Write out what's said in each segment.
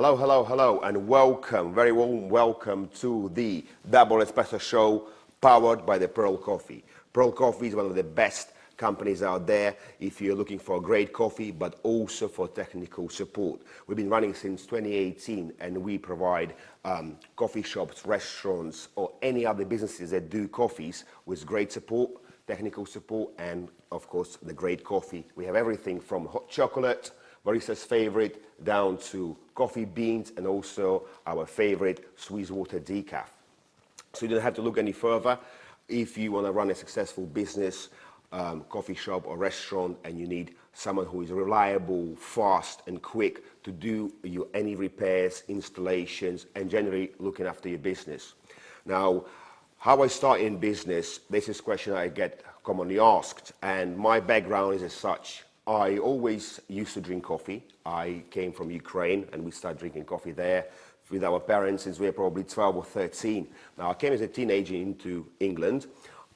Hello, hello, hello, and welcome, very warm welcome to the Double Espresso Show powered by the Purl Coffee. Purl Coffee is one of the best companies out there if you're looking for great coffee, but also for technical support. We've been running since 2018 and we provide coffee shops, restaurants, or any other businesses that do coffees with great support, technical support, and of course the great coffee. We have everything from hot chocolate, barista's favorite, down to coffee beans, and also our favorite Swiss water decaf. So you don't have to look any further. If you want to run a successful business, coffee shop or restaurant, and you need someone who is reliable, fast and quick to do any repairs, installations, and generally looking after your business. Now, how I started in business, this is a question I get commonly asked, and my background is as such. I always used to drink coffee. I came from Ukraine and we started drinking coffee there with our parents since we were probably 12 or 13. Now I came as a teenager into England,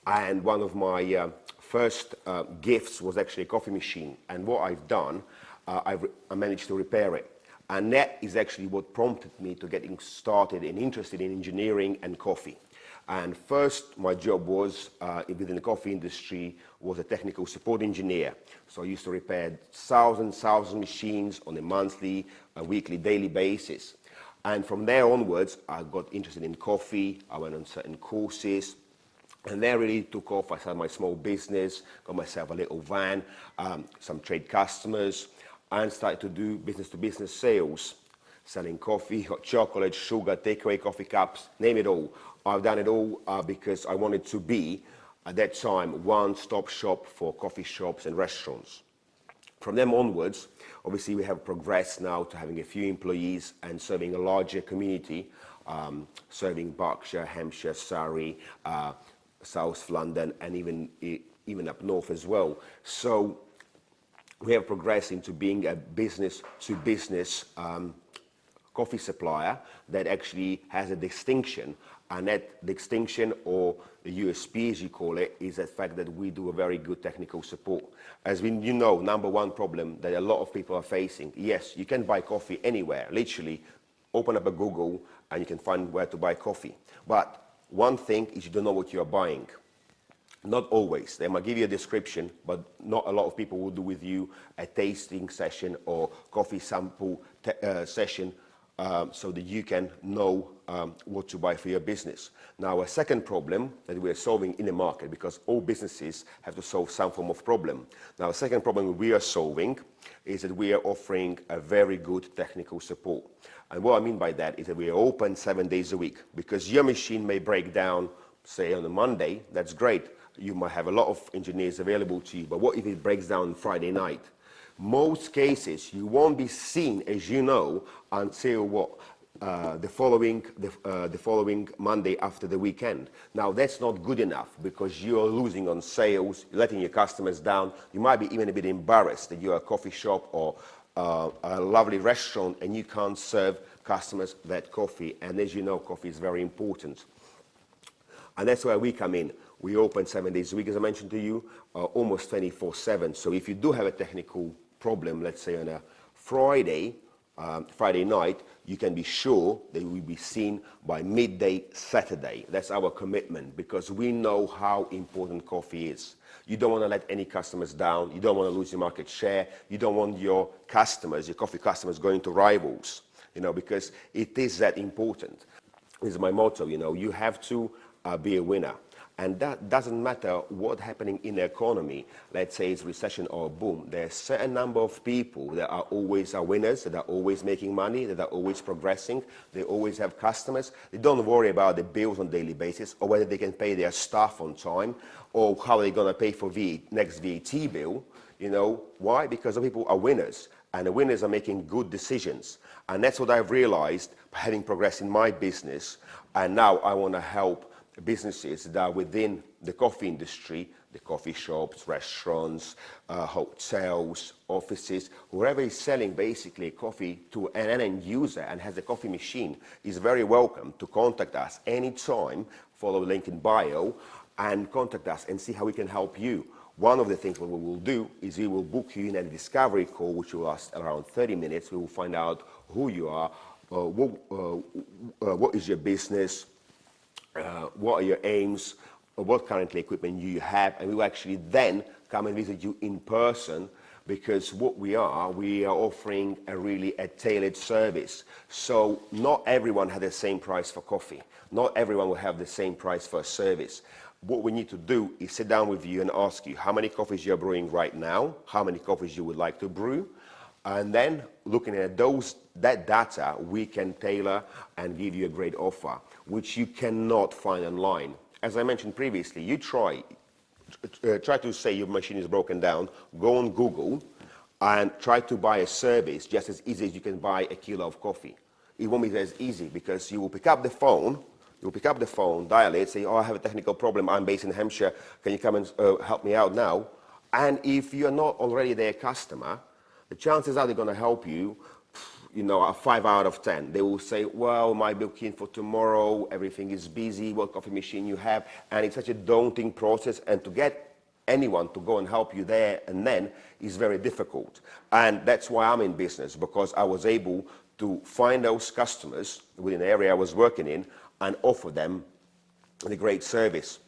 and one of my first gifts was actually a coffee machine. And what I've done, I managed to repair it. And that is actually what prompted me to getting started and interested in engineering and coffee. And first, my job was within the coffee industry was a technical support engineer. So I used to repair thousands of machines on a monthly, weekly, daily basis. And from there onwards, I got interested in coffee. I went on certain courses, and that really took off. I started my small business, got myself a little van, some trade customers, and started to do business-to-business sales, selling coffee, hot chocolate, sugar, takeaway coffee cups, name it all. I've done it all because I wanted to be, at that time, one-stop shop for coffee shops and restaurants. From them onwards, obviously we have progressed now to having a few employees and serving a larger community, serving Berkshire, Hampshire, Surrey, South London, and even up north as well. So we have progressed into being a business-to-business coffee supplier that actually has a distinction, and that distinction, or the USP as you call it, is the fact that we do a very good technical support. As you know, number one problem that a lot of people are facing, yes, you can buy coffee anywhere, literally open up a Google and you can find where to buy coffee. But one thing is you don't know what you're buying. Not always. They might give you a description, but not a lot of people will do with you a tasting session or coffee sample session so that you can know what to buy for your business. Now, a second problem that we are solving in the market, because all businesses have to solve some form of problem. Now, a second problem we are solving is that we are offering a very good technical support. And what I mean by that is that we are open 7 days a week, because your machine may break down, say, on a Monday. That's great. You might have a lot of engineers available to you, but what if it breaks down Friday night? Most cases, you won't be seen, as you know, until the following Monday after the weekend. Now, that's not good enough because you're losing on sales, letting your customers down. You might be even a bit embarrassed that you're a coffee shop or a lovely restaurant and you can't serve customers that coffee. And as you know, coffee is very important. And that's where we come in. We open 7 days a week, as I mentioned to you, almost 24/7. So if you do have a technical problem, let's say on a Friday night, you can be sure that you will be seen by midday Saturday. That's our commitment, because we know how important coffee is. You don't want to let any customers down. You don't want to lose your market share. You don't want your customers, your coffee customers, going to rivals, because it is that important. This is my motto, you have to be a winner. And that doesn't matter what's happening in the economy. Let's say it's recession or boom. There's a certain number of people that are always winners, that are always making money, that are always progressing. They always have customers. They don't worry about the bills on a daily basis, or whether they can pay their staff on time, or how they're going to pay for the next VAT bill. Why? Because the people are winners, and the winners are making good decisions. And that's what I've realized having progressed in my business. And now I want to help businesses that are within the coffee industry, the coffee shops, restaurants, hotels, offices, whoever is selling basically coffee to an end user and has a coffee machine is very welcome to contact us anytime. Follow the link in bio and contact us and see how we can help you. One of the things what we will do is we will book you in a discovery call, which will last around 30 minutes. We will find out who you are, what is your business, what are your aims, what currently equipment you have, and we will actually then come and visit you in person, because what we are offering a tailored service. So not everyone has the same price for coffee. Not everyone will have the same price for a service. What we need to do is sit down with you and ask you how many coffees you're brewing right now, how many coffees you would like to brew, and then looking at that data, we can tailor and give you a great offer, which you cannot find online. As I mentioned previously, you try to say your machine is broken down, go on Google and try to buy a service just as easy as you can buy a kilo of coffee. It won't be as easy, because you will pick up the phone, dial it, say, oh, I have a technical problem, I'm based in Hampshire, can you come and help me out now? And if you're not already their customer, the chances are they're going to help you, a 5 out of 10. They will say, well, my booking for tomorrow, everything is busy, what coffee machine you have, and it's such a daunting process, and to get anyone to go and help you there and then is very difficult. And that's why I'm in business, because I was able to find those customers within the area I was working in and offer them a great service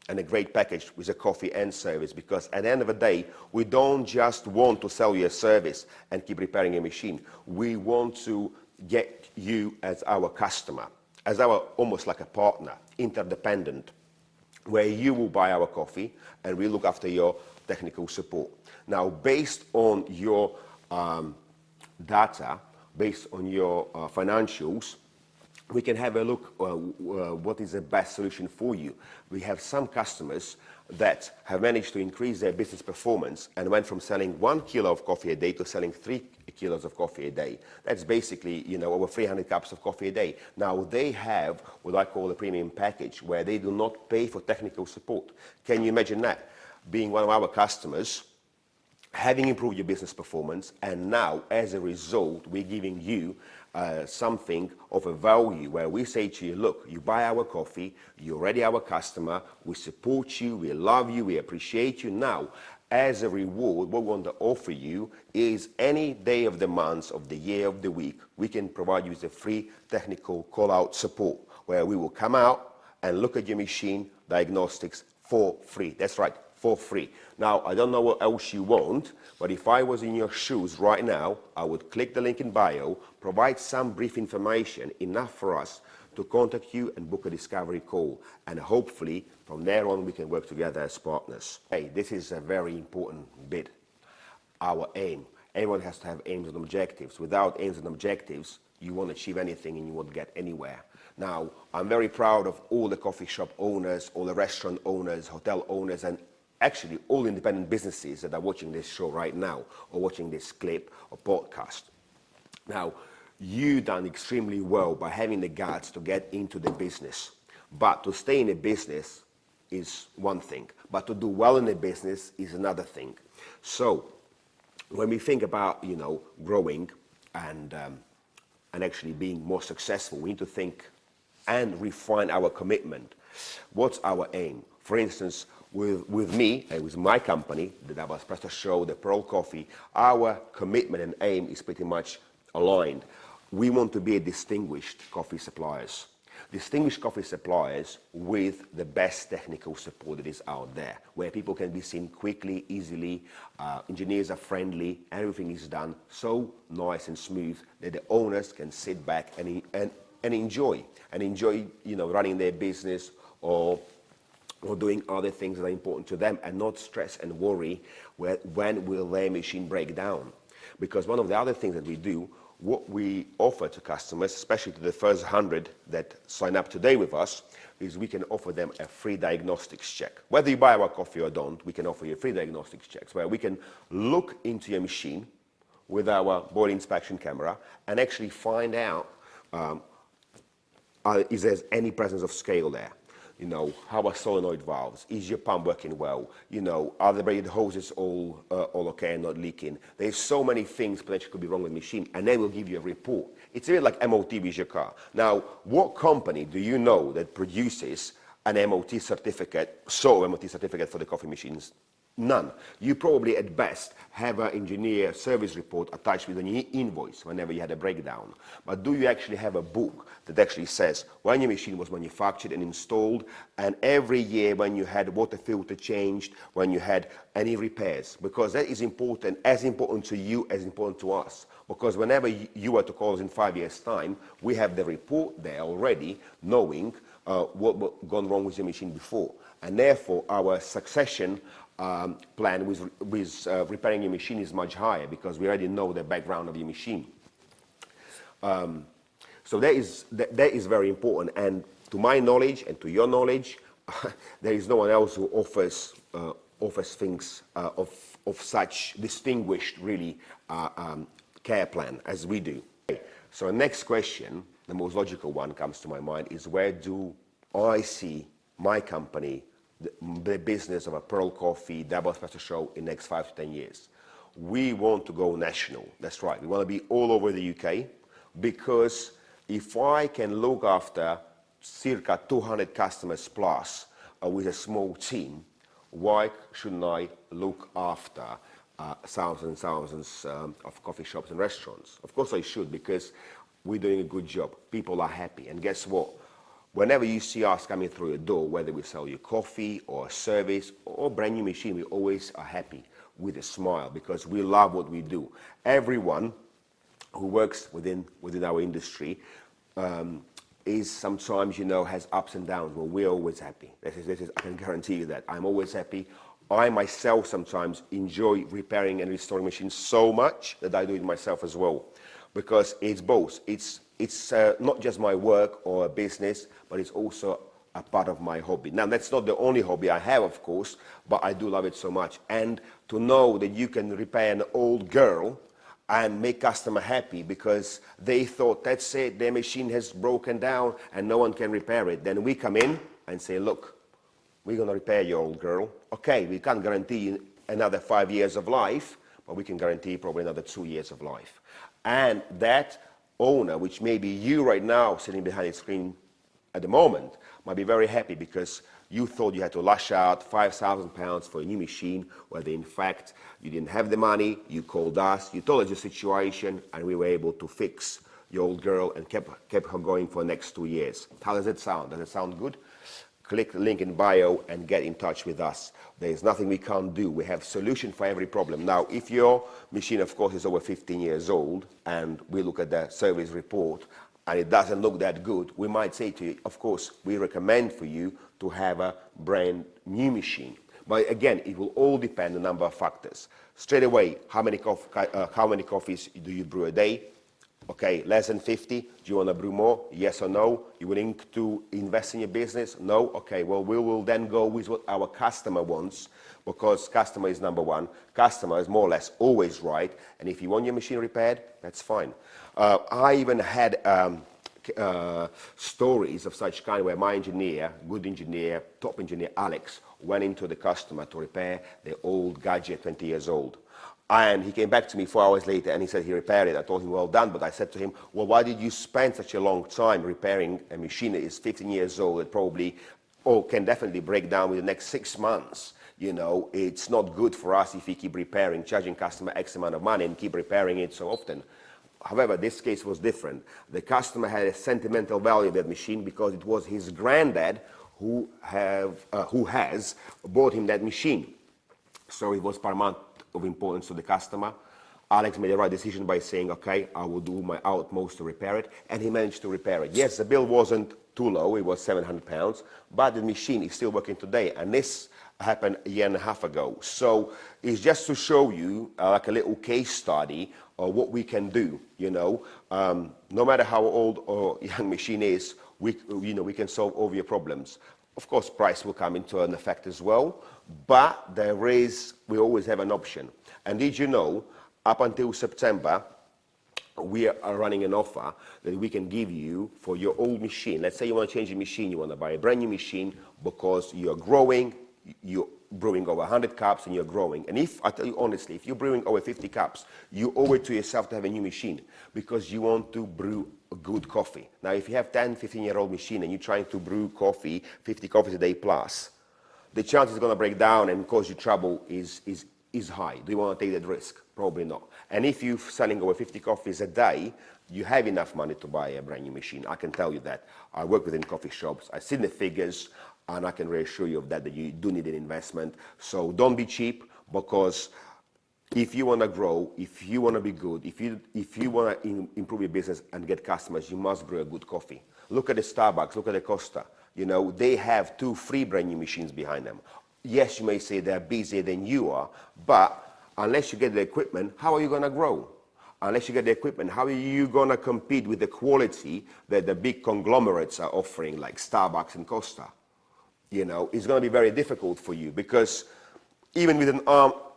and a great package with a coffee and service, because at the end of the day, we don't just want to sell you a service and keep repairing a machine. We want to get you as our customer, as our almost like a partner, interdependent, where you will buy our coffee and we look after your technical support. Now, based on your data, based on your financials, we can have a look what is the best solution for you. We have some customers that have managed to increase their business performance and went from selling 1 kilo of coffee a day to selling 3 kilos of coffee a day. That's basically, over 300 cups of coffee a day. Now, they have what I call a premium package, where they do not pay for technical support. Can you imagine that? Being one of our customers, having improved your business performance, and now, as a result, we're giving you something of a value, where we say to you, look, you buy our coffee, you're already our customer, we support you, we love you, we appreciate you. Now, as a reward, what we want to offer you is any day of the month, of the year, of the week, we can provide you with a free technical call-out support, where we will come out and look at your machine, diagnostics, for free. That's right, for free. Now, I don't know what else you want, but if I was in your shoes right now, I would click the link in bio, provide some brief information, enough for us to contact you and book a discovery call. And hopefully, from there on, we can work together as partners. Hey, this is a very important bit. Our aim. Everyone has to have aims and objectives. Without aims and objectives, you won't achieve anything and you won't get anywhere. Now, I'm very proud of all the coffee shop owners, all the restaurant owners, hotel owners, and actually all independent businesses that are watching this show right now, or watching this clip or podcast. Now, you've done extremely well by having the guts to get into the business. But to stay in a business is one thing, but to do well in a business is another thing. So when we think about, growing and actually being more successful, we need to think and refine our commitment. What's our aim? For instance, with me and with my company, the Double Espresso Show, the Purl Coffee, our commitment and aim is pretty much aligned. We want to be a distinguished coffee suppliers. Distinguished coffee suppliers with the best technical support that is out there, where people can be seen quickly, easily, engineers are friendly, everything is done so nice and smooth that the owners can sit back and enjoy, running their business or doing other things that are important to them, and not stress and worry when will their machine break down. Because one of the other things that we do, what we offer to customers, especially to the first 100 that sign up today with us, is we can offer them a free diagnostics check. Whether you buy our coffee or don't, we can offer you free diagnostics checks, where we can look into your machine with our body inspection camera and actually find out is there any presence of scale there. How are solenoid valves? Is your pump working well? Are the braided hoses all okay and not leaking? There's so many things potentially could be wrong with the machine, and then we'll give you a report. It's a bit like MOT with your car. Now, what company do you know that produces an MOT certificate, MOT certificate for the coffee machines None. You probably at best have an engineer service report attached with an invoice whenever you had a breakdown. But do you actually have a book that actually says when your machine was manufactured and installed, and every year when you had water filter changed, when you had any repairs? Because that is important, as important to you as important to us. Because whenever you were to call us in 5 years' time, we have the report there already knowing what gone wrong with your machine before. And therefore our succession plan with repairing your machine is much higher because we already know the background of your machine. So that is very important, and to my knowledge and to your knowledge, there is no one else who offers things of such distinguished, really, care plan as we do. So the next question, the most logical one comes to my mind, is where do I see my company, the business of a Purl Coffee, Double Espresso Show in the next 5 to 10 years? We want to go national. That's right. We want to be all over the UK, because if I can look after circa 200 customers plus with a small team, why shouldn't I look after thousands and thousands of coffee shops and restaurants? Of course I should, because we're doing a good job. People are happy. And guess what? Whenever you see us coming through a door, whether we sell you coffee or a service or a brand new machine, we always are happy with a smile because we love what we do. Everyone who works within our industry is sometimes, has ups and downs, but we're always happy. This is, I can guarantee you that. I'm always happy. I myself sometimes enjoy repairing and restoring machines so much that I do it myself as well, because it's both. It's not just my work or a business, but it's also a part of my hobby. Now, that's not the only hobby I have, of course, but I do love it so much. And to know that you can repair an old girl and make customer happy because they thought, that's it, their machine has broken down and no one can repair it. Then we come in and say, look, we're going to repair your old girl. Okay, we can't guarantee you another 5 years of life, but we can guarantee probably another 2 years of life. And that owner, which may be you right now sitting behind the screen at the moment, might be very happy because you thought you had to lash out £5,000 for a new machine, whether in fact you didn't have the money, you called us, you told us your situation, and we were able to fix your old girl and kept her going for the next 2 years. How does it sound? Does it sound good? Click the link in bio and get in touch with us. There is nothing we can't do. We have solution for every problem. Now, if your machine, of course, is over 15 years old and we look at the service report and it doesn't look that good, we might say to you, of course, we recommend for you to have a brand new machine. But again, it will all depend on a number of factors. Straight away, how many coffees do you brew a day? Okay, less than 50. Do you want to brew more? Yes or no? You willing to invest in your business? No? Okay, well, we will then go with what our customer wants, because customer is number one. Customer is more or less always right. And if you want your machine repaired, that's fine. I even had stories of such kind where my engineer, good engineer, top engineer, Alex, went into the customer to repair the old gadget, 20 years old. And he came back to me 4 hours later and he said he repaired it. I told him, well done. But I said to him, well, why did you spend such a long time repairing a machine that is 15 years old that probably, or can definitely break down within the next 6 months? It's not good for us if we keep repairing, charging customer X amount of money and keep repairing it so often. However, this case was different. The customer had a sentimental value of that machine because it was his granddad who has bought him that machine. So it was paramount of importance to the customer. Alex made the right decision by saying, okay, I will do my utmost to repair it, and he managed to repair it. Yes, the bill wasn't too low, it was £700, but the machine is still working today, and this happened a year and a half ago. So it's just to show you like a little case study of what we can do, no matter how old or young machine is, we can solve all your problems. Of course, price will come into an effect as well, but we always have an option. And did you know, up until September, we are running an offer that we can give you for your old machine. Let's say you want to change your machine, you want to buy a brand new machine because you're growing, you're brewing over 100 cups and you're growing. And I tell you honestly, if you're brewing over 50 cups, you owe it to yourself to have a new machine because you want to brew a good coffee. Now, if you have 10, 15-year-old machine and you're trying to brew coffee, 50 coffees a day plus, the chance it's going to break down and cause you trouble is high. Do you want to take that risk? Probably not. And if you're selling over 50 coffees a day, you have enough money to buy a brand new machine. I can tell you that. I work within coffee shops. I've seen the figures, and I can reassure you of that you do need an investment. So don't be cheap, because if you want to grow, if you want to be good, if you want to improve your business and get customers, you must brew a good coffee. Look at the Starbucks, look at the Costa. You know, they have 2 free brand new machines behind them. Yes, you may say they're busier than you are, but unless you get the equipment, how are you going to grow? Unless you get the equipment, how are you going to compete with the quality that the big conglomerates are offering, like Starbucks and Costa? You know, it's going to be very difficult for you, because even with an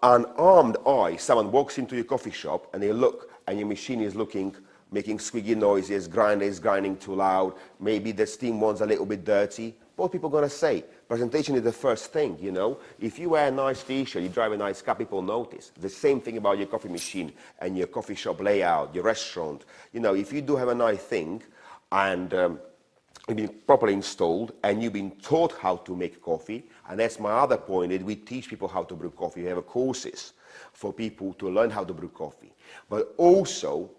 unarmed eye, someone walks into your coffee shop and they look, and your machine is making squeaky noises, grinder is grinding too loud, maybe the steam one's a little bit dirty. What are people going to say? Presentation is the first thing, you know. If you wear a nice t-shirt, you drive a nice car, people notice. The same thing about your coffee machine and your coffee shop layout, your restaurant. You know, if you do have a nice thing and you've been properly installed and you've been taught how to make coffee, and that's my other point, is we teach people how to brew coffee. We have courses for people to learn how to brew coffee. But also,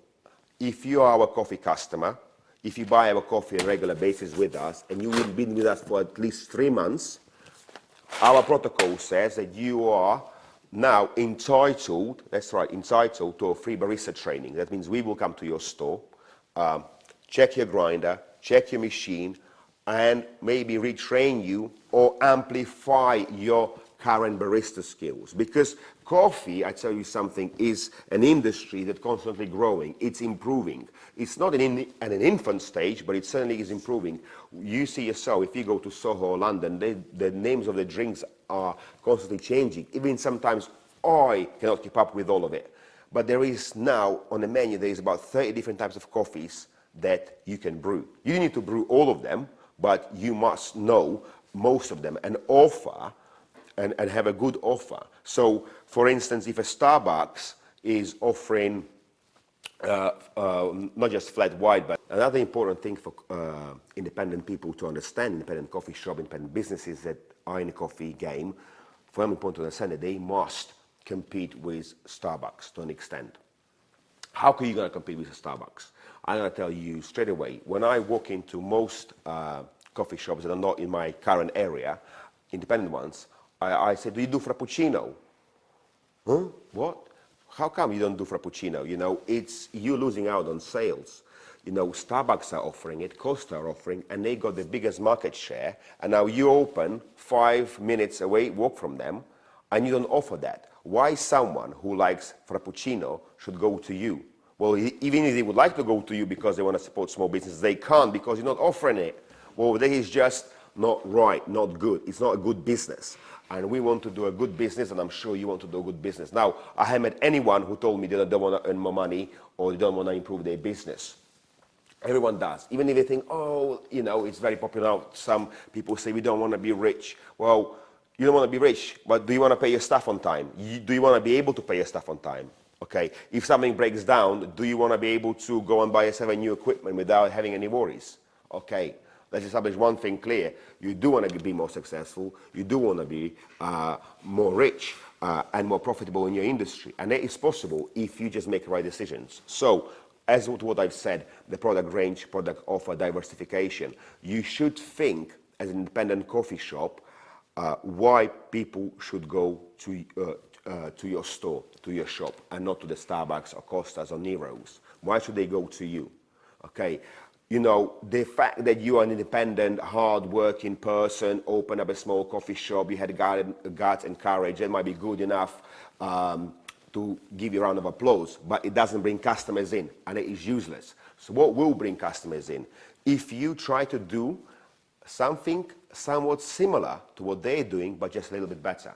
if you are our coffee customer, if you buy our coffee on a regular basis with us, and you've been with us for at least 3 months, our protocol says that you are now entitled, that's right, entitled to a free barista training. That means we will come to your store, check your grinder, check your machine, and maybe retrain you or amplify your current barista skills. Because coffee, I tell you something, is an industry that's constantly growing. It's improving. It's not at an infant stage, but it certainly is improving. You see yourself, if you go to Soho or London, the names of the drinks are constantly changing. Even sometimes I cannot keep up with all of it. But there is now, on the menu, there is about 30 different types of coffees that you can brew. You don't need to brew all of them, but you must know most of them and offer and have a good offer. So, for instance, if a Starbucks is offering not just flat white, but another important thing for independent people to understand, independent coffee shop, independent businesses that are in the coffee game, for them important to understand that they must compete with Starbucks to an extent. How are you going to compete with Starbucks? I'm going to tell you straight away. When I walk into most coffee shops that are not in my current area, independent ones, I say, do you do Frappuccino? Huh? What? How come you don't do Frappuccino? You know, it's you losing out on sales. You know, Starbucks are offering it, Costa are offering, and they got the biggest market share. And now you open 5 minutes away, walk from them, and you don't offer that. Why someone who likes Frappuccino should go to you? Well, even if they would like to go to you because they want to support small businesses, they can't because you're not offering it. Well, that is just not right, not good. It's not a good business. And we want to do a good business, and I'm sure you want to do a good business. Now, I haven't met anyone who told me they don't want to earn more money or they don't want to improve their business. Everyone does. Even if they think, oh, you know, it's very popular. Some people say we don't want to be rich. Well, you don't want to be rich, but do you want to pay your staff on time? Do you want to be able to pay your staff on time? Okay. If something breaks down, do you want to be able to go and buy yourself a new equipment without having any worries? Okay. Let's establish one thing clear. You do want to be more successful. You do want to be more rich and more profitable in your industry. And that is possible if you just make the right decisions. So, as to what I've said, the product range, product offer, diversification, you should think as an independent coffee shop why people should go to your store, to your shop, and not to the Starbucks or Costas or Nero's. Why should they go to you? Okay. You know, the fact that you are an independent, hard-working person, open up a small coffee shop, you had guts and courage, that might be good enough to give you a round of applause, but it doesn't bring customers in, and it is useless. So what will bring customers in? If you try to do something somewhat similar to what they're doing, but just a little bit better.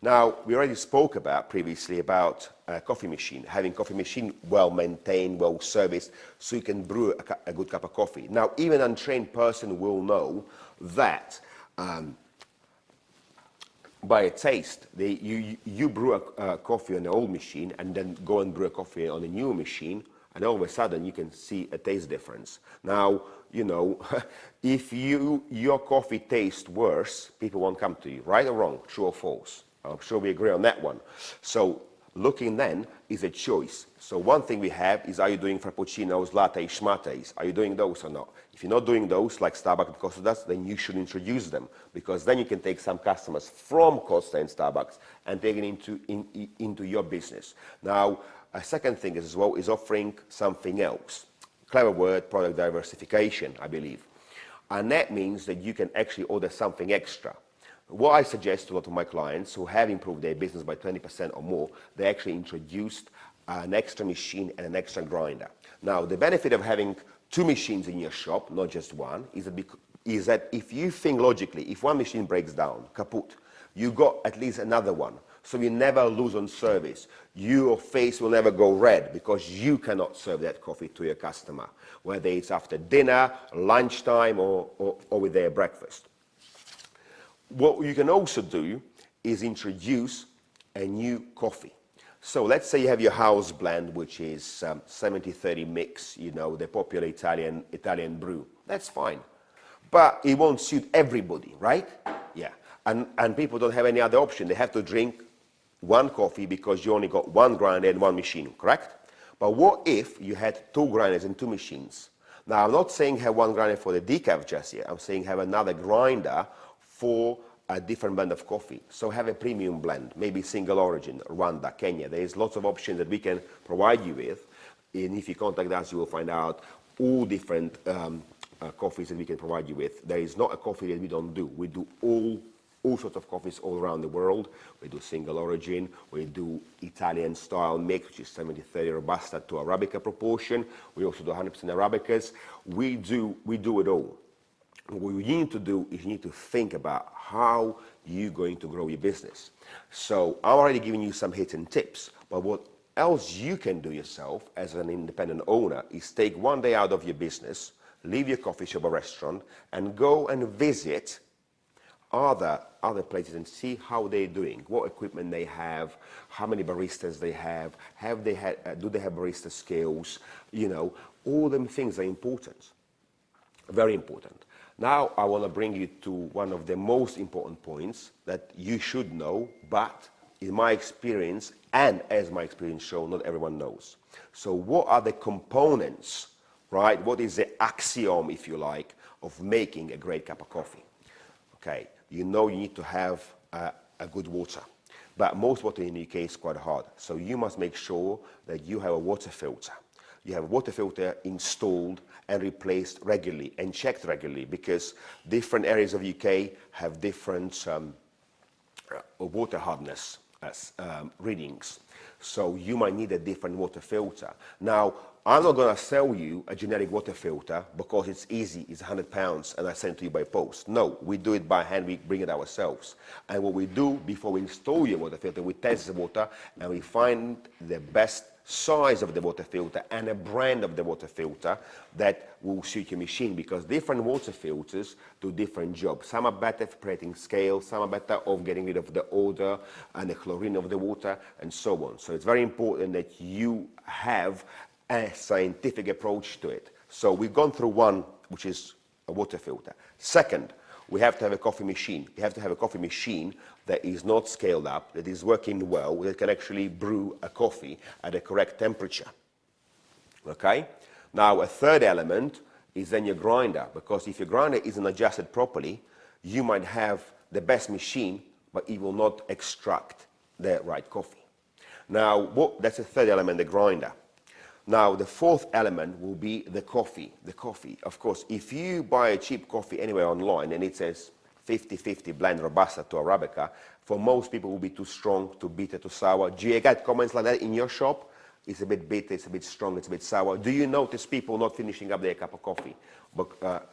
Now, we already spoke previously about a coffee machine, having coffee machine well maintained, well serviced, so you can brew a good cup of coffee. Now, even an untrained person will know that by a taste, you brew a coffee on the old machine and then go and brew a coffee on a new machine. and all of a sudden you can see a taste difference. Now, you know, if your coffee tastes worse, people won't come to you, right or wrong, true or false? I'm sure we agree on that one. So looking then is a choice. So one thing we have is, are you doing frappuccinos, lattes, schmattes? Are you doing those or not? If you're not doing those, like Starbucks and Costa does, then you should introduce them, because then you can take some customers from Costa and Starbucks and take it into your business. Now, a second thing as well is offering something else. Clever word, product diversification, I believe. And that means that you can actually order something extra. What I suggest to a lot of my clients who have improved their business by 20% or more, they actually introduced an extra machine and an extra grinder. Now, the benefit of having 2 machines in your shop, not just one, is that if you think logically, if one machine breaks down, kaput, you got at least another one. So you never lose on service. Your face will never go red because you cannot serve that coffee to your customer, whether it's after dinner, lunchtime, or with their breakfast. What you can also do is introduce a new coffee. So let's say you have your house blend, which is 70-30 mix, you know, the popular Italian brew. That's fine. But it won't suit everybody, right? Yeah. And people don't have any other option. They have to drink one coffee because you only got one grinder and one machine, correct? But what if you had 2 grinders and 2 machines? Now, I'm not saying have one grinder for the decaf just yet. I'm saying have another grinder for a different blend of coffee. So have a premium blend, maybe single origin, Rwanda, Kenya. There's lots of options that we can provide you with. And if you contact us, you will find out all different coffees that we can provide you with. There is not a coffee that we don't do. We do all sorts of coffees all around the world. We do single origin, we do Italian style mix, which is 70-30 Robusta to Arabica proportion. We also do 100% Arabicas. We do it all. What you need to do is you need to think about how you're going to grow your business. So I'm already giving you some hits and tips, but what else you can do yourself as an independent owner is take one day out of your business, leave your coffee shop or restaurant, and go and visit other places and see how they're doing, what equipment they have, how many baristas they have, do they have barista skills, you know, all them things are important, very important. Now I want to bring you to one of the most important points that you should know, but in my experience, and as my experience shows, not everyone knows. So what are the components, right? What is the axiom, if you like, of making a great cup of coffee? Okay, you know you need to have a good water, but most water in the UK is quite hard. So you must make sure that you have a water filter. You have a water filter installed and replaced regularly and checked regularly, because different areas of UK have different water hardness readings. So you might need a different water filter. Now, I'm not going to sell you a generic water filter because it's easy, it's £100 and I send it to you by post. No, we do it by hand, we bring it ourselves. And what we do before we install your water filter, we test the water and we find the best size of the water filter and a brand of the water filter that will suit your machine, because different water filters do different jobs. Some are better for creating scale, some are better of getting rid of the odor and the chlorine of the water and so on. So it's very important that you have a scientific approach to it. So we've gone through one, which is a water filter. Second, we have to have a coffee machine. You have to have a coffee machine that is not scaled up, that is working well, that can actually brew a coffee at a correct temperature. Okay? Now, a third element is then your grinder, because if your grinder isn't adjusted properly, you might have the best machine, but it will not extract the right coffee. Now, that's the third element, the grinder. Now, the fourth element will be the coffee. The coffee, of course, if you buy a cheap coffee anywhere online and it says 50-50 blend Robusta to Arabica, for most people it will be too strong, too bitter, too sour. Do you get comments like that in your shop? It's a bit bitter, it's a bit strong, it's a bit sour. Do you notice people not finishing up their cup of coffee?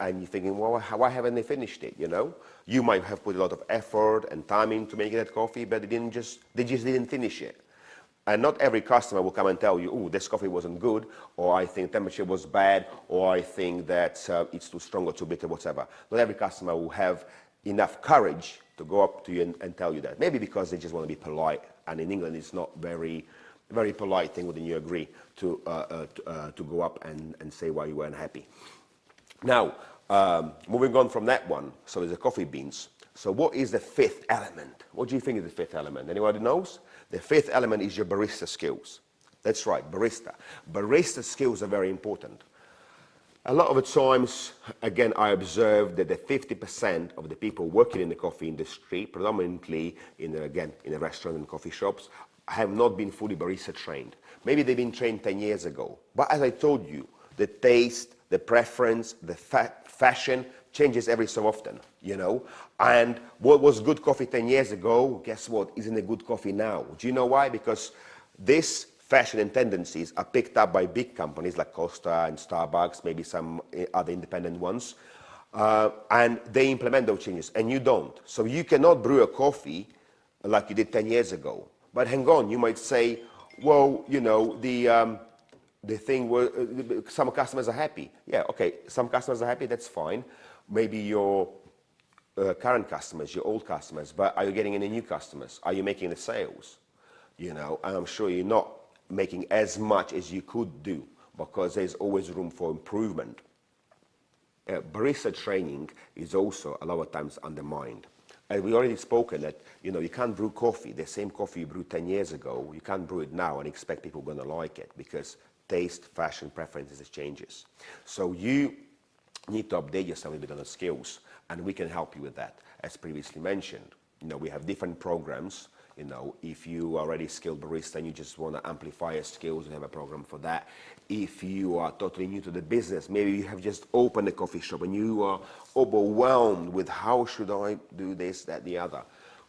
And you're thinking, well, why haven't they finished it, you know? You might have put a lot of effort and time into making that coffee, but they just didn't finish it. And not every customer will come and tell you, oh, this coffee wasn't good, or I think temperature was bad, or I think that it's too strong or too bitter, whatever. Not every customer will have enough courage to go up to you and tell you that. Maybe because they just want to be polite, and in England it's not very very polite thing, wouldn't you agree, to go up and say why you weren't happy. Now, moving on from that one, so there's the coffee beans. So what is the fifth element? What do you think is the fifth element? Anybody knows? The fifth element is your barista skills. That's right, barista. Barista skills are very important. A lot of the times, again, I observe that the 50% of the people working in the coffee industry, predominantly in the restaurant and coffee shops, have not been fully barista trained. Maybe they've been trained 10 years ago. But as I told you, the taste, the preference, the fashion changes every so often, you know. And what was good coffee 10 years ago, guess what, isn't a good coffee now. Do you know why? Because this fashion and tendencies are picked up by big companies like Costa and Starbucks, maybe some other independent ones, and they implement those changes, and you don't. So you cannot brew a coffee like you did 10 years ago. But hang on, you might say, well, you know, the thing was, some customers are happy. Yeah, okay, some customers are happy, that's fine. Maybe your current customers, your old customers, but are you getting any new customers? Are you making the sales? You know, and I'm sure you're not making as much as you could do, because there's always room for improvement. Barista training is also a lot of times undermined. And we already spoken that, you know, you can't brew coffee, the same coffee you brewed 10 years ago, you can't brew it now and expect people are going to like it, because taste, fashion, preferences changes. So you need to update yourself a bit on the skills, and we can help you with that. As previously mentioned, you know, we have different programs. You know, if you are already a skilled barista and you just want to amplify your skills, we have a program for that. If you are totally new to the business, maybe you have just opened a coffee shop and you are overwhelmed with how should I do this, that, the other.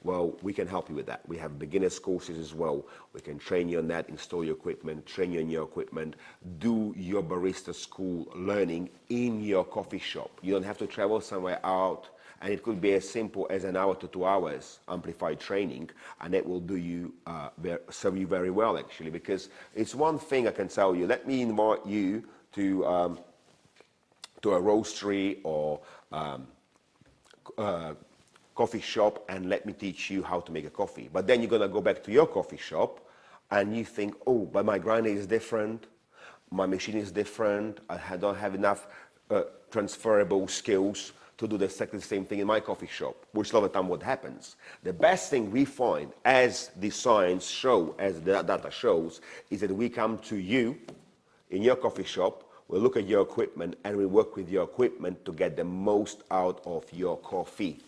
Well, we can help you with that. We have beginners courses as well. We can train you on that, install your equipment, train you on your equipment, do your barista school learning in your coffee shop. You don't have to travel somewhere out. And it could be as simple as an hour to 2 hours amplified training, and it will do you serve you very well, actually, because it's one thing I can tell you. Let me invite you to a roastery or coffee shop, and let me teach you how to make a coffee. But then you're gonna go back to your coffee shop, and you think, oh, but my grinder is different, my machine is different, I don't have enough transferable skills to do exactly the same thing in my coffee shop, which a lot of the time what happens. The best thing we find, as the science show, as the data shows, is that we come to you in your coffee shop, we look at your equipment, and we work with your equipment to get the most out of your coffee.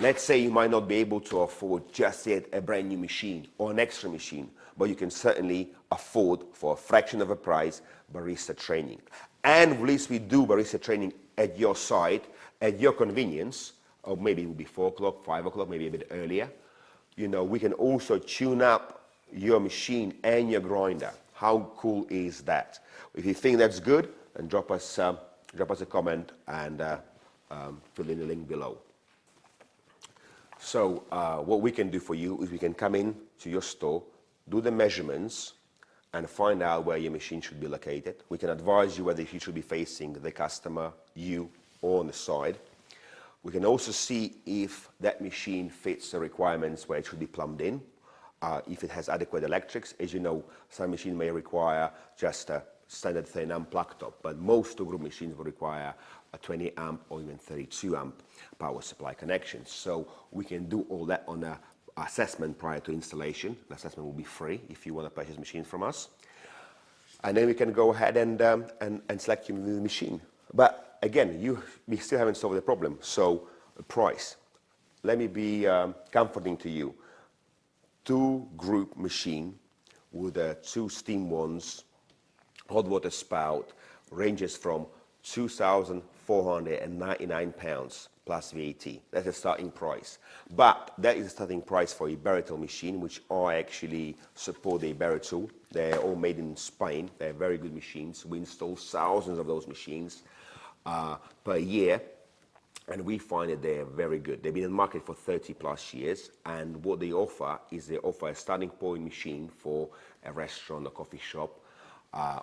Let's say you might not be able to afford just yet a brand new machine or an extra machine, but you can certainly afford, for a fraction of a price, barista training. And at least we do barista training at your site, at your convenience, or maybe it will be 4 o'clock, 5 o'clock, maybe a bit earlier. You know, we can also tune up your machine and your grinder. How cool is that? If you think that's good, then drop us a comment and fill in the link below. So what we can do for you is we can come in to your store, do the measurements, and find out where your machine should be located. We can advise you whether you should be facing the customer, you, or on the side. We can also see if that machine fits the requirements where it should be plumbed in, if it has adequate electrics. As you know, some machine may require just a standard 10 amp plug top, but most two-group machines will require a 20 amp or even 32 amp power supply connection. So we can do all that on a assessment prior to installation. The assessment will be free if you want to purchase machines from us. And then we can go ahead and select your machine. But again, we still haven't solved the problem. So price. Let me be comforting to you. 2-group machine with 2 steam ones, hot water spout, ranges from £2,499 plus VAT. That's the starting price. But that is the starting price for a Barista machine, which I actually support the Barista. They're all made in Spain. They're very good machines. We install thousands of those machines per year, and we find that they're very good. They've been in the market for 30 plus years, and what they offer is they offer a starting point machine for a restaurant or coffee shop,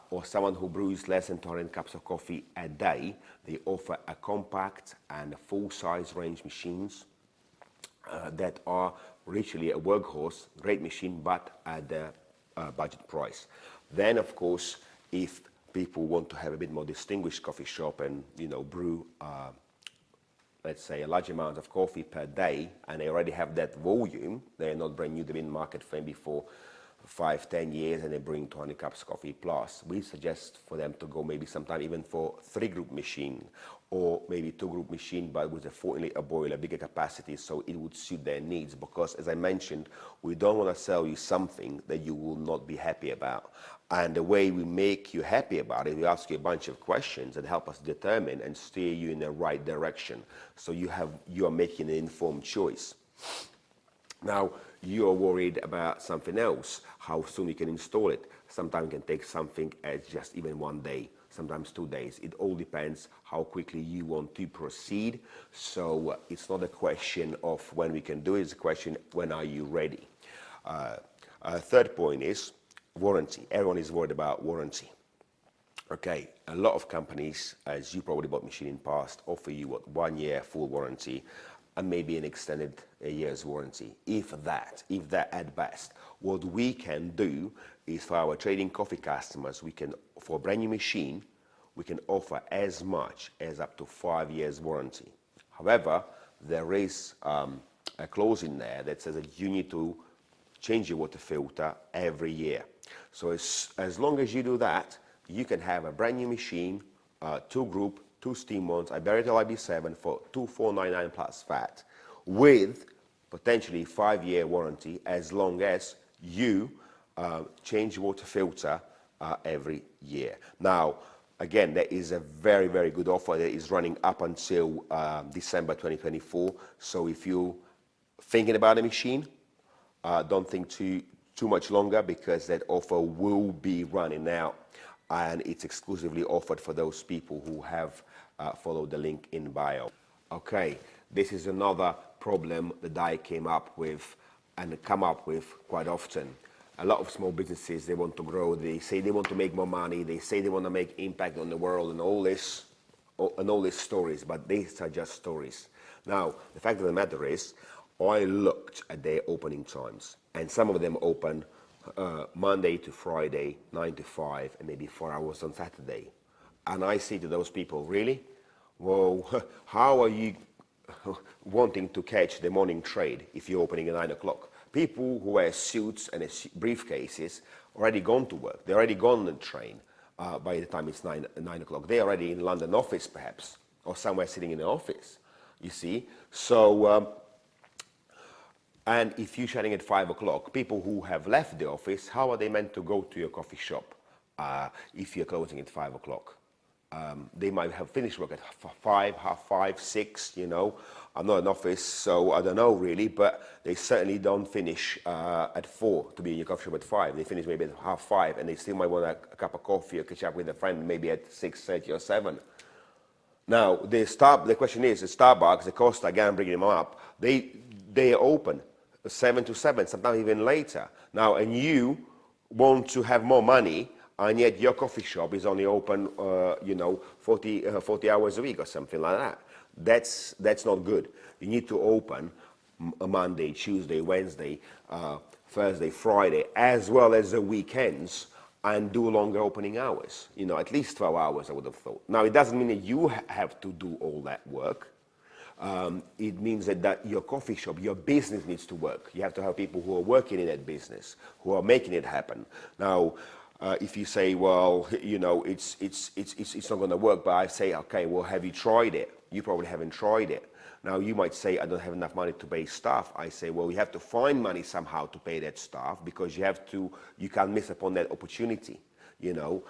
or someone who brews less than 200 cups of coffee a day. They offer a compact and a full-size range machines that are literally a workhorse, great machine, but at the budget price. Then, of course, if people want to have a bit more distinguished coffee shop and, you know, brew, let's say, a large amount of coffee per day, and they already have that volume, they're not brand new, they've been in market for maybe for 5-10 years, and they bring 20 cups coffee plus. We suggest for them to go maybe sometime even for 3-group machine, or maybe 2-group machine, but with a 14-liter boiler, bigger capacity, so it would suit their needs. Because, as I mentioned, we don't want to sell you something that you will not be happy about. And the way we make you happy about it, we ask you a bunch of questions that help us determine and steer you in the right direction. So you are making an informed choice. Now, you're worried about something else, how soon you can install it. Sometimes it can take something as just even 1 day, sometimes 2 days. It all depends how quickly you want to proceed. So it's not a question of when we can do it, it's a question, when are you ready? Third point is warranty. Everyone is worried about warranty. Okay, a lot of companies, as you probably bought machine in past, offer you 1 year full warranty and maybe an extended a year's warranty, if that at best. What we can do is, for our trading coffee customers, we can, for a brand new machine, we can offer as much as up to 5 years warranty. However, there is a clause in there that says that you need to change your water filter every year. So as long as you do that, you can have a brand new machine, 2-group, 2 steam ones, Iberital IB7 for $2,499 plus VAT, with potentially 5-year warranty, as long as you change your water filter every year. Now, again, there is a very, very good offer that is running up until December 2024. So if you're thinking about a machine, don't think too much longer, because that offer will be running out, and it's exclusively offered for those people who have followed the link in bio. Okay, this is another problem that I came up with and come up with quite often. A lot of small businesses, they want to grow, they say they want to make more money, they say they want to make impact on the world, and all these stories, but these are just stories. Now, the fact of the matter is, I looked at their opening times, and some of them open Monday to Friday, 9 to 5, and maybe 4 hours on Saturday. And I say to those people, really? Well, how are you wanting to catch the morning trade if you're opening at 9 o'clock? People who wear suits and briefcases already gone to work. They're already gone on the train by the time it's 9 o'clock. They're already in London office, perhaps, or somewhere sitting in an office, you see. So, and if you're shutting at 5 o'clock, people who have left the office, how are they meant to go to your coffee shop if you're closing at 5 o'clock? They might have finished work at 5, half 5, 6, you know. I'm not in office, so I don't know really, but they certainly don't finish at 4 to be in your coffee shop at 5. They finish maybe at half 5, and they still might want a cup of coffee or catch up with a friend maybe at 6:30 or 7. Now, the question is, the Starbucks, the Costa, again, I'm bringing them up, they open 7 to 7, sometimes even later. Now, and you want to have more money, and yet your coffee shop is only open, 40 hours a week or something like that. That's not good. You need to open Monday, Tuesday, Wednesday, Thursday, Friday, as well as the weekends, and do longer opening hours. You know, at least 12 hours, I would have thought. Now, it doesn't mean that you have to do all that work. It means that your coffee shop, your business needs to work. You have to have people who are working in that business, who are making it happen. Now, if you say, well, you know, it's not going to work, but I say, okay, well, have you tried it? You probably haven't tried it. Now, you might say, I don't have enough money to pay staff. I say, well, you have to find money somehow to pay that staff, because you can't miss upon that opportunity, you know.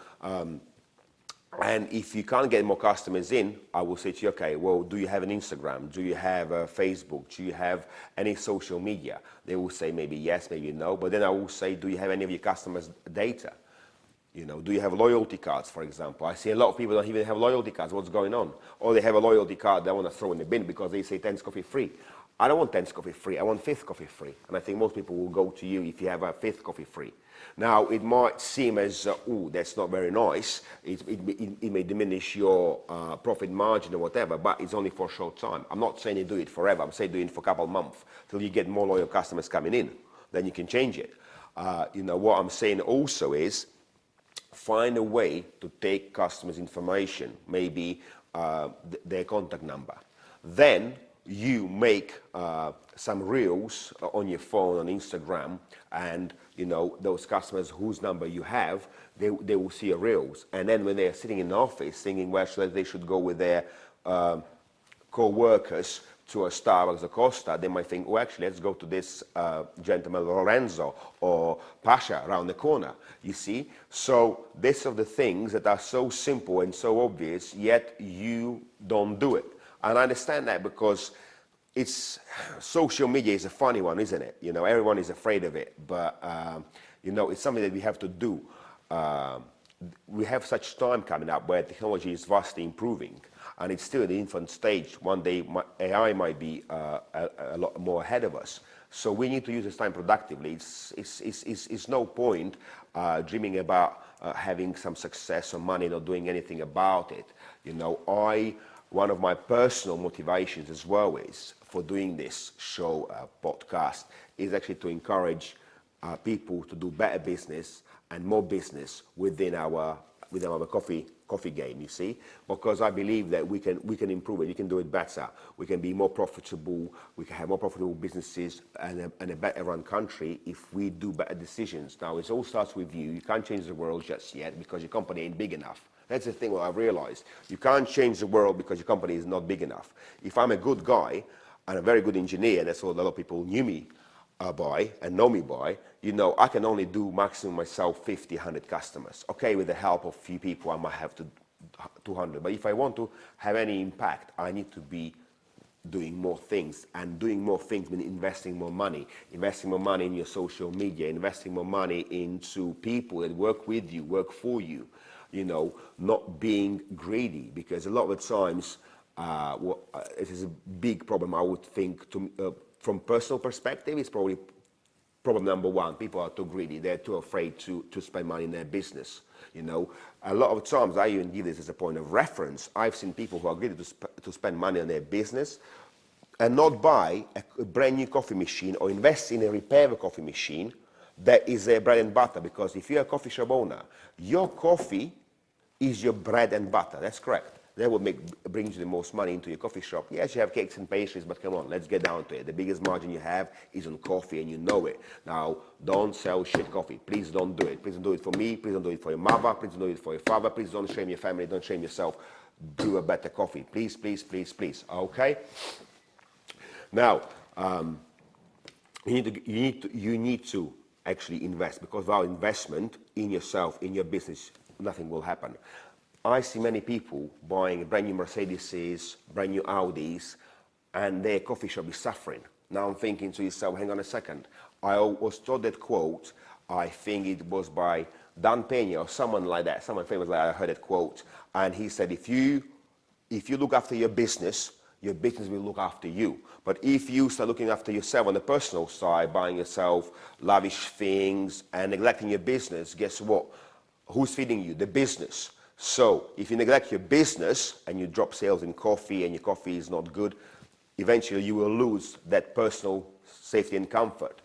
And if you can't get more customers in, I will say to you, okay, well, do you have an Instagram? Do you have a Facebook? Do you have any social media? They will say maybe yes, maybe no. But then I will say, do you have any of your customers' data? You know, do you have loyalty cards, for example? I see a lot of people don't even have loyalty cards. What's going on? Or they have a loyalty card they want to throw in the bin because they say 10's coffee free. I don't want 10's coffee free. I want 5th coffee free. And I think most people will go to you if you have a 5th coffee free. Now, it might seem as, that's not very nice. It may diminish your profit margin or whatever, but it's only for a short time. I'm not saying you do it forever. I'm saying do it for a couple of months till you get more loyal customers coming in. Then you can change it. What I'm saying also is find a way to take customers' information, maybe their contact number. Then you make some reels on your phone, on Instagram, and those customers whose number you have, they will see your reels. And then when they're sitting in the office thinking where they should go with their co-workers to a Starbucks or Costa, they might think, well, actually, let's go to this gentleman Lorenzo or Pasha around the corner, you see? So these are the things that are so simple and so obvious, yet you don't do it. And I understand that because social media is a funny one, isn't it? Everyone is afraid of it, but it's something that we have to do. We have such time coming up where technology is vastly improving, and it's still in the infant stage. One day AI might be a lot more ahead of us. So we need to use this time productively. It's no point dreaming about having some success or money, not doing anything about it. One of my personal motivations as well is for doing this show, podcast, is actually to encourage people to do better business and more business within our coffee game, you see, because I believe that we can improve it, we can do it better, we can be more profitable, we can have more profitable businesses and a better run country if we do better decisions. Now, it all starts with you. You can't change the world just yet because your company ain't big enough. That's the thing what I've realized. You can't change the world because your company is not big enough. If I'm a good guy and a very good engineer, that's what a lot of people knew me by and know me by, I can only do maximum myself 50, 100 customers. Okay, with the help of a few people, I might have to 200. But if I want to have any impact, I need to be doing more things, and doing more things means investing more money in your social media, investing more money into people that work with you, work for you, not being greedy, because a lot of the times, it is a big problem, I would think, from personal perspective. It's probably problem number one. People are too greedy. They're too afraid to spend money in their business. A lot of times, I even give this as a point of reference. I've seen people who are greedy to spend money on their business and not buy a brand new coffee machine or invest in a repair coffee machine that is their bread and butter. Because if you're a coffee shop owner, your coffee is your bread and butter. That's correct. That will bring you the most money into your coffee shop. Yes, you have cakes and pastries, but come on, let's get down to it. The biggest margin you have is on coffee, and you know it. Now, don't sell shit coffee. Please don't do it. Please don't do it for me. Please don't do it for your mother. Please don't do it for your father. Please don't shame your family. Don't shame yourself. Do a better coffee. Please, please, please, please. Okay? Now, you need to actually invest, because without investment in yourself, in your business, nothing will happen. I see many people buying brand new Mercedes, brand new Audis, and their coffee shop is suffering. Now I'm thinking to yourself, hang on a second. I was told that quote, I think it was by Dan Pena or someone like that, someone famous like that. I heard that quote, and he said, if you look after your business will look after you. But if you start looking after yourself on the personal side, buying yourself lavish things and neglecting your business, guess what? Who's feeding you? The business. So if you neglect your business and you drop sales in coffee and your coffee is not good, eventually you will lose that personal safety and comfort.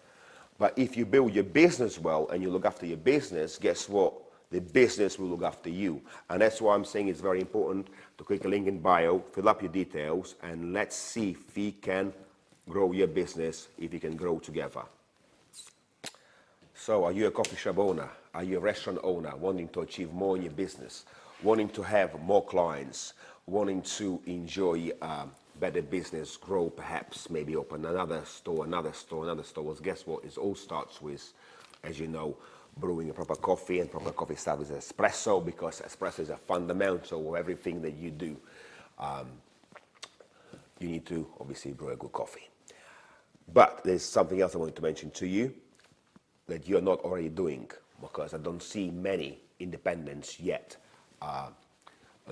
But if you build your business well and you look after your business, guess what? The business will look after you. And that's why I'm saying it's very important to click a link in bio, fill up your details, and let's see if we can grow your business, if we can grow together. So are you a coffee shop owner? Are you a restaurant owner wanting to achieve more in your business? Wanting to have more clients, wanting to enjoy better business, grow perhaps, maybe open another store. Well, guess what? It all starts with, as you know, brewing a proper coffee, and proper coffee starts with espresso, because espresso is a fundamental of everything that you do. You need to obviously brew a good coffee. But there's something else I wanted to mention to you that you're not already doing, because I don't see many independents yet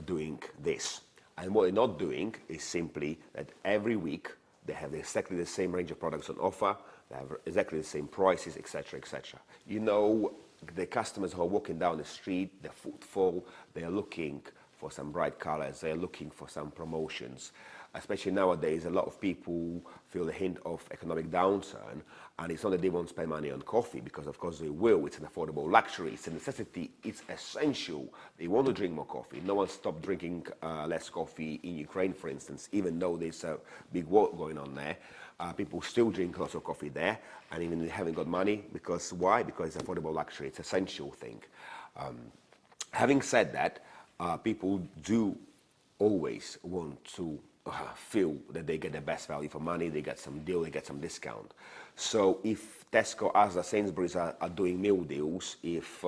doing this. And what they're not doing is simply that every week they have exactly the same range of products on offer, they have exactly the same prices, etc., etc. The customers who are walking down the street, their footfall, they are looking for some bright colors, they're looking for some promotions. Especially nowadays, a lot of people feel the hint of economic downturn, and it's not that they won't spend money on coffee, because of course they will. It's an affordable luxury, it's a necessity, it's essential. They want to drink more coffee. No one stopped drinking less coffee in Ukraine, for instance, even though there's a big war going on there. People still drink lots of coffee there, and even they haven't got money, because why? Because it's affordable luxury, it's an essential thing. Having said that, people do always want to feel that they get the best value for money, they get some deal, they get some discount. So if Tesco, Asda, Sainsbury's are doing meal deals, if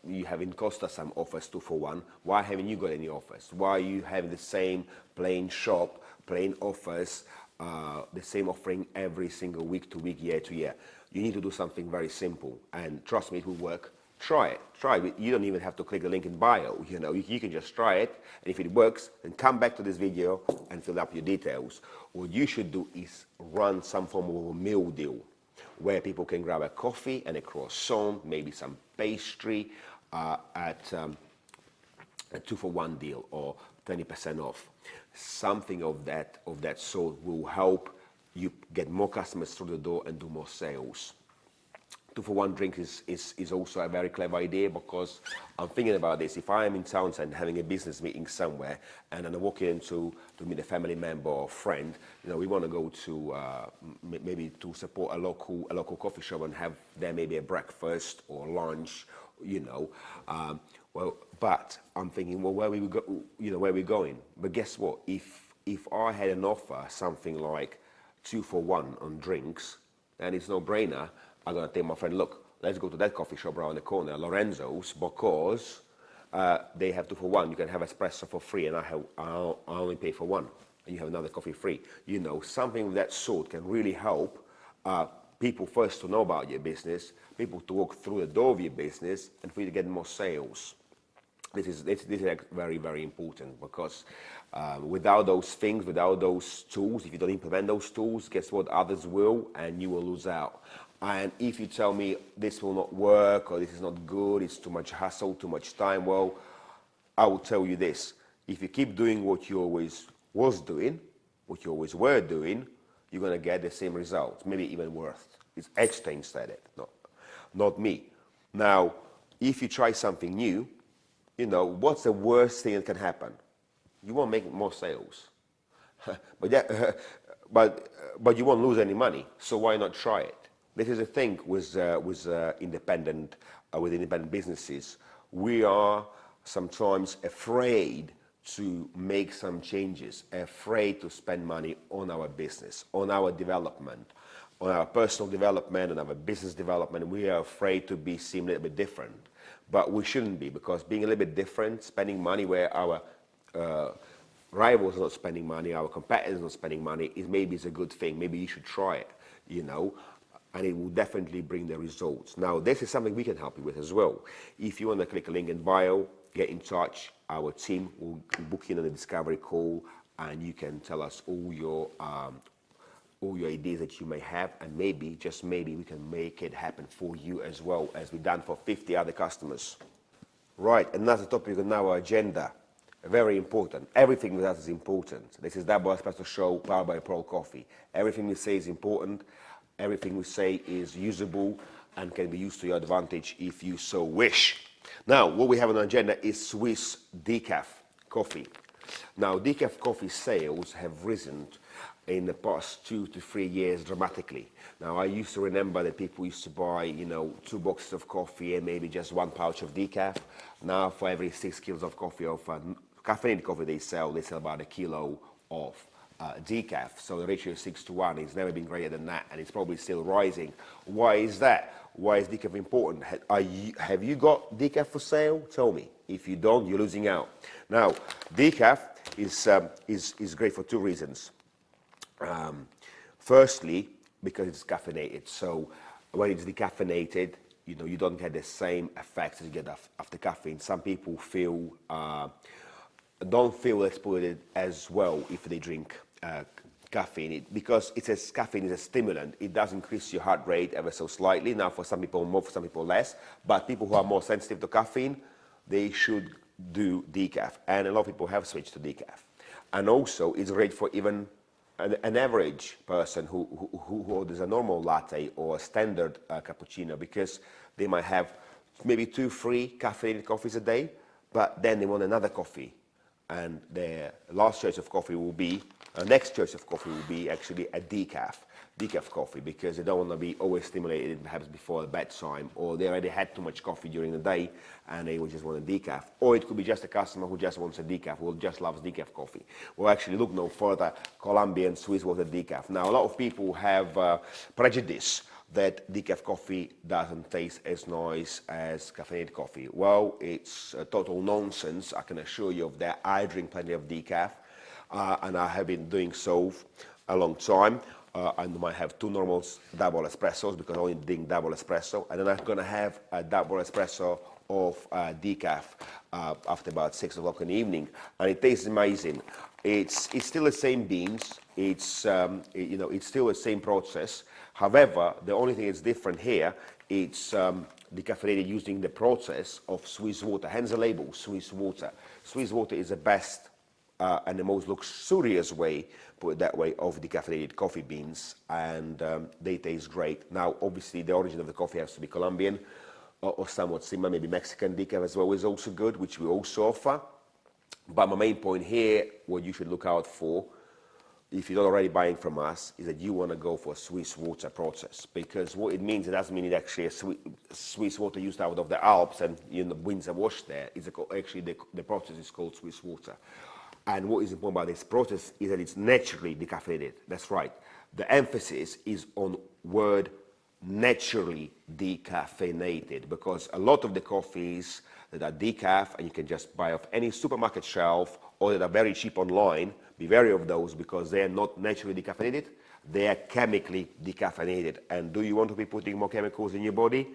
you have in Costa some offers 2 for 1, why haven't you got any offers? Why are you having the same plain shop, plain offers, the same offering every single week to week, year to year? You need to do something very simple, and trust me, it will work. Try it. Try it. You don't even have to click the link in bio. You know, you can just try it, and if it works, then come back to this video and fill up your details. What you should do is run some form of a meal deal, where people can grab a coffee and a croissant, maybe some pastry, at a 2 for 1 deal or 20% off. Something of that sort will help you get more customers through the door and do more sales. 2 for 1 drink is also a very clever idea, because I'm thinking about this. If I am in Townsend having a business meeting somewhere, and I'm walking in to meet a family member or friend, you know, we want to go to maybe to support a local coffee shop and have there maybe a breakfast or lunch, you know. Well, but I'm thinking, well, where we go, you know, where we're going. But guess what? If I had an offer, something like 2 for 1 on drinks, and it's no brainer, I'm going to tell my friend, look, let's go to that coffee shop around the corner, Lorenzo's, because they have 2 for 1. You can have espresso for free, and I only pay for 1, and you have another coffee free. You know, something of that sort can really help people first to know about your business, people to walk through the door of your business, and for you to get more sales. This is very, very important, because without those things, without those tools, if you don't implement those tools, guess what? Others will, and you will lose out. And if you tell me this will not work, or this is not good, it's too much hassle, too much time, well, I will tell you this. If you keep doing what you always was doing, what you always were doing, you're going to get the same results, maybe even worse. It's Einstein said it, not me. Now, if you try something new, you know, what's the worst thing that can happen? You won't make more sales. but you won't lose any money, so why not try it? This is a thing with independent businesses. We are sometimes afraid to make some changes, afraid to spend money on our business, on our development, on our personal development, on our business development. We are afraid to be seen a little bit different, but we shouldn't be, because being a little bit different, spending money where our rivals are not spending money, our competitors are not spending money, maybe it's a good thing. Maybe you should try it, you know. And it will definitely bring the results. Now, this is something we can help you with as well. If you want to click a link in bio, get in touch. Our team will book you in on a discovery call, and you can tell us all your ideas that you may have, and maybe, just maybe, we can make it happen for you as well, as we've done for 50 other customers. Right, another topic on our agenda, very important. Everything with us is important. This is Double Espresso Show, powered by Purl Coffee. Everything we say is important. Everything we say is usable and can be used to your advantage if you so wish. Now, what we have on the agenda is Swiss decaf coffee. Now, decaf coffee sales have risen in the past 2 to 3 years dramatically. Now, I used to remember that people used to buy, you know, 2 boxes of coffee and maybe just 1 pouch of decaf. Now, for every 6 kilos of coffee, of caffeinated coffee they sell about 1 kilo of decaf. So the ratio is 6 to 1. It's never been greater than that, and it's probably still rising. Why is that? Why is decaf important? Have you got decaf for sale? Tell me. If you don't, you're losing out. Now, decaf is great for 2 reasons. Firstly, because it's caffeinated. So when it's decaffeinated, you know, you don't get the same effects as you get after caffeine. Some people don't feel exploited as well if they drink caffeine, because caffeine is a stimulant. It does increase your heart rate ever so slightly. Now, for some people more, for some people less. But people who are more sensitive to caffeine, they should do decaf, and a lot of people have switched to decaf. And also, it's great for even an average person who orders a normal latte or a standard cappuccino, because they might have maybe 2-3 caffeinated coffees a day, but then they want another coffee, and their last choice of coffee will be, next choice of coffee will be actually a decaf coffee, because they don't want to be always stimulated perhaps before bedtime, or they already had too much coffee during the day and they will just want a decaf. Or it could be just a customer who just wants a decaf, who just loves decaf coffee. Well, actually look no further, Colombian Swiss water decaf. Now, a lot of people have prejudice that decaf coffee doesn't taste as nice as caffeinated coffee. Well, it's total nonsense, I can assure you of that. I drink plenty of decaf, and I have been doing so a long time. And I might have 2 normal double espressos, because I only drink double espresso, and then I'm going to have a double espresso of decaf after about 6 o'clock in the evening, and it tastes amazing. It's still the same beans. It's it's still the same process. However, the only thing that's different here, it's decaffeinated using the process of Swiss water. Hence the label, Swiss water. Swiss water is the best and the most luxurious way, put it that way, of decaffeinated coffee beans, and they taste great. Now, obviously, the origin of the coffee has to be Colombian or somewhat similar. Maybe Mexican decaf as well is also good, which we also offer. But my main point here, what you should look out for, if you're not already buying from us, is that you want to go for a Swiss water process, because what it means, it doesn't mean it actually a Swiss water used out of the Alps and winds are washed there. It's actually the process is called Swiss water. And what is important about this process is that it's naturally decaffeinated. That's right. The emphasis is on word naturally decaffeinated, because a lot of the coffees that are decaf and you can just buy off any supermarket shelf, or that are very cheap online, be wary of those, because they are not naturally decaffeinated. They are chemically decaffeinated. And do you want to be putting more chemicals in your body?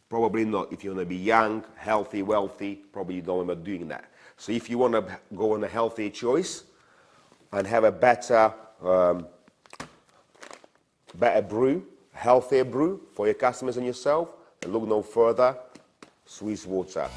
Probably not. If you want to be young, healthy, wealthy, probably you don't want to be doing that. So if you want to go on a healthy choice and have a better brew, healthier brew for your customers and yourself, then look no further, Swiss water.